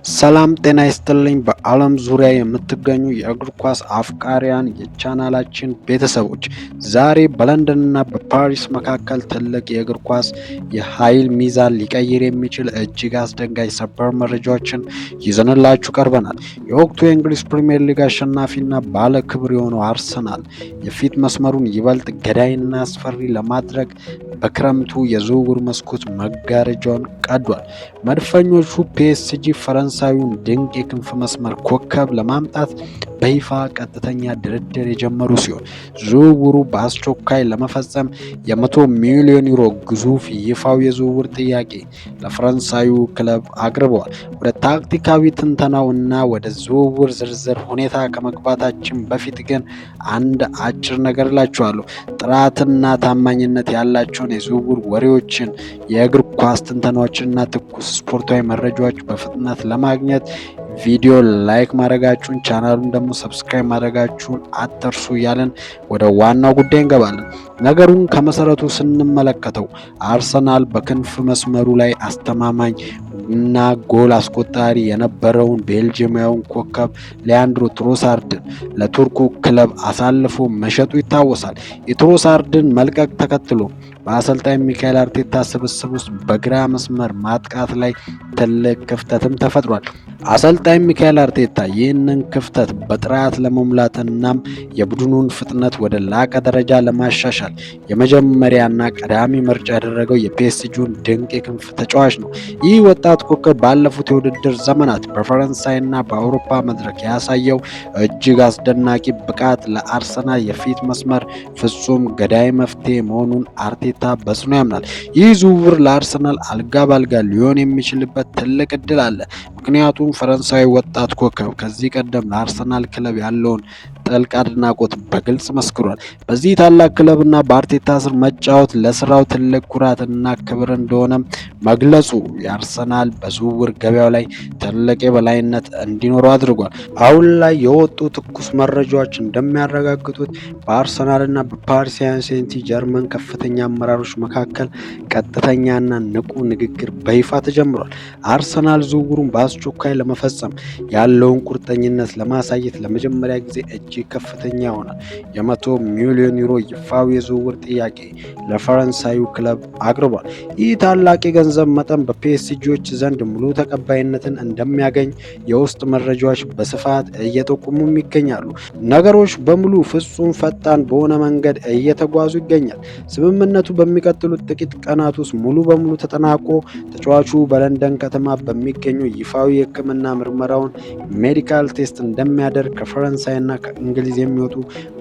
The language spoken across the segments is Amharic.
ሰላም ጤና ይስጥልኝ። በዓለም ዙሪያ የምትገኙ የእግር ኳስ አፍቃሪያን የቻናላችን ቤተሰቦች ዛሬ በለንደንና በፓሪስ መካከል ትልቅ የእግር ኳስ የኃይል ሚዛን ሊቀይር የሚችል እጅግ አስደንጋጭ ሰበር መረጃዎችን ይዘንላችሁ ቀርበናል። የወቅቱ የእንግሊዝ ፕሪምየር ሊግ አሸናፊና ባለ ክብር የሆነው አርሰናል የፊት መስመሩን ይበልጥ ገዳይና አስፈሪ ለማድረግ በክረምቱ የዝውውር መስኮት መጋረጃውን ቀዷል። መድፈኞቹ ፒኤስጂ ፈረንሳዊውን ድንቅ የክንፍ መስመር ኮከብ ለማምጣት በይፋ ቀጥተኛ ድርድር የጀመሩ ሲሆን ዝውውሩ በአስቸኳይ ለመፈጸም የ100 ሚሊዮን ዩሮ ግዙፍ ይፋዊ የዝውውር ጥያቄ ለፈረንሳዩ ክለብ አቅርበዋል። ወደ ታክቲካዊ ትንተናው እና ወደ ዝውውር ዝርዝር ሁኔታ ከመግባታችን በፊት ግን አንድ አጭር ነገር እላችኋለሁ። ጥራትና ታማኝነት ያላቸውን የዝውውር ወሬዎችን፣ የእግር ኳስ ትንተናዎችንና ትኩስ ስፖርታዊ መረጃዎች በፍጥነት ለማግኘት ቪዲዮ ላይክ ማድረጋችሁን ቻናሉን ደግሞ ሰብስክራይብ ማድረጋችሁን አትርሱ እያለን ወደ ዋናው ጉዳይ እንገባለን። ነገሩን ከመሰረቱ ስንመለከተው አርሰናል በክንፍ መስመሩ ላይ አስተማማኝ እና ጎል አስቆጣሪ የነበረውን ቤልጂየማዊውን ኮከብ ሊያንድሮ ትሮሳርድን ለቱርኩ ክለብ አሳልፎ መሸጡ ይታወሳል። የትሮሳርድን መልቀቅ ተከትሎ በአሰልጣኝ ሚካኤል አርቴታ ስብስብ ውስጥ በግራ መስመር ማጥቃት ላይ ትልቅ ክፍተትም ተፈጥሯል። አሰልጣኝ ሚካኤል አርቴታ ይህንን ክፍተት በጥራት ለመሙላት እናም የቡድኑን ፍጥነት ወደ ላቀ ደረጃ ለማሻሻል የመጀመሪያና ቀዳሚ ምርጫ ያደረገው የፒኤስጂውን ድንቅ የክንፍ ተጫዋች ነው። ይህ ወጣት ኮከብ ባለፉት የውድድር ዘመናት በፈረንሳይና በአውሮፓ መድረክ ያሳየው እጅግ አስደናቂ ብቃት ለአርሰናል የፊት መስመር ፍጹም ገዳይ መፍትሄ መሆኑን አርቴታ በጽኑ ያምናል። ይህ ዝውውር ለአርሰናል አልጋ ባልጋ ሊሆን የሚችልበት ትልቅ እድል አለ። ምክንያቱም ፈረንሳዊ ወጣት ኮከብ ከዚህ ቀደም ለአርሰናል ክለብ ያለውን ጥልቅ አድናቆት በግልጽ መስክሯል። በዚህ ታላቅ ክለብና በአርቴታ ስር መጫወት ለስራው ትልቅ ኩራትና ክብር እንደሆነ መግለጹ የአርሰናል በዝውውር ገበያው ላይ ትልቅ የበላይነት እንዲኖረው አድርጓል። አሁን ላይ የወጡ ትኩስ መረጃዎች እንደሚያረጋግጡት በአርሰናልና በፓሪሲያን ሴንቲ ጀርመን ከፍተኛ አመራሮች መካከል ቀጥተኛና ንቁ ንግግር በይፋ ተጀምሯል። አርሰናል ዝውውሩን በአስቸኳይ ለመፈጸም ያለውን ቁርጠኝነት ለማሳየት ለመጀመሪያ ጊዜ እጅግ ከፍተኛ ይሆናል የ100 ሚሊዮን ዩሮ ይፋዊ የዝውውር ጥያቄ ለፈረንሳዩ ክለብ አቅርቧል። ይህ ታላቅ የገንዘብ መጠን በፒኤስጂዎች ዘንድ ሙሉ ተቀባይነትን እንደሚያገኝ የውስጥ መረጃዎች በስፋት እየጠቁሙም ይገኛሉ። ነገሮች በሙሉ ፍጹም ፈጣን በሆነ መንገድ እየተጓዙ ይገኛል። ስምምነቱ በሚቀጥሉት ጥቂት ቀናት ውስጥ ሙሉ በሙሉ ተጠናቆ ተጫዋቹ በለንደን ከተማ በሚገኙ ይፋዊ የሕክምና ምርመራውን ሜዲካል ቴስት እንደሚያደርግ ከፈረንሳይና ከእንግሊዝ የሚወጡ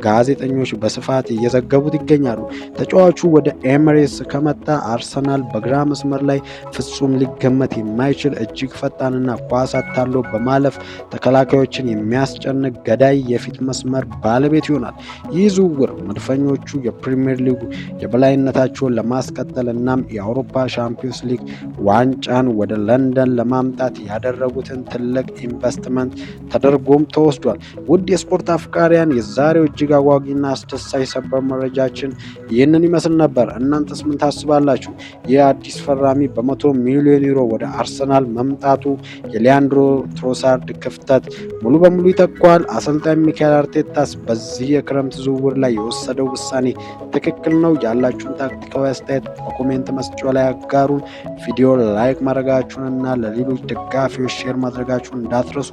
ጋዜጠኞች በስፋት እየዘገቡት ይገኛሉ። ተጫዋቹ ወደ ኤሚሬትስ ከመጣ አርሰናል በግራ መስመር ላይ ፍጹም ሊገመት የማይችል እጅግ ፈጣንና ኳስ አታሎ በማለፍ ተከላካዮችን የሚያስጨንቅ ገዳይ የፊት መስመር ባለቤት ይሆናል። ይህ ዝውውር መድፈኞቹ የፕሪሚየር ሊጉ የበላይነታቸውን ለማስቀጠል እናም የአውሮፓ ሻምፒዮንስ ሊግ ዋንጫን ወደ ለንደን ለማምጣት ያደረጉትን ትልቅ ኢንቨስትመንት ተደርጎም ተወስዷል። ውድ የስፖርት አፍቃሪያን የዛሬው እጅግ አጓጊና አስደሳች ሰበር መረጃችን ይህንን ይመስል ነበር። እናንተስ ምን ታስባላችሁ? ይህ አዲስ ፈራሚ በ100 ሚሊዮን ዩሮ ወደ አርሰናል መምጣቱ የሊያንድሮ ትሮሳርድ ክፍተት ሙሉ በሙሉ ይተኳል? አሰልጣኝ ሚካኤል አርቴታስ በዚህ የክረምት ዝውውር ላይ የወሰደው ውሳኔ ትክክል ነው? ያላችሁን ታክቲካዊ አስተያየት በኮሜንት መስጫው ላይ አጋሩን። ቪዲዮ ላይክ ማድረጋችሁንና ለሌሎች ደጋፊዎች ሼር ማድረጋችሁን እንዳትረሱ።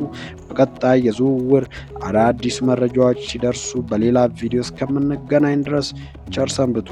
በቀጣይ የዝውውር አዳዲስ መረጃዎች ሲደርሱ በሌላ ቪዲዮ እስከምንገናኝ ድረስ ቸር ሰንብቱ።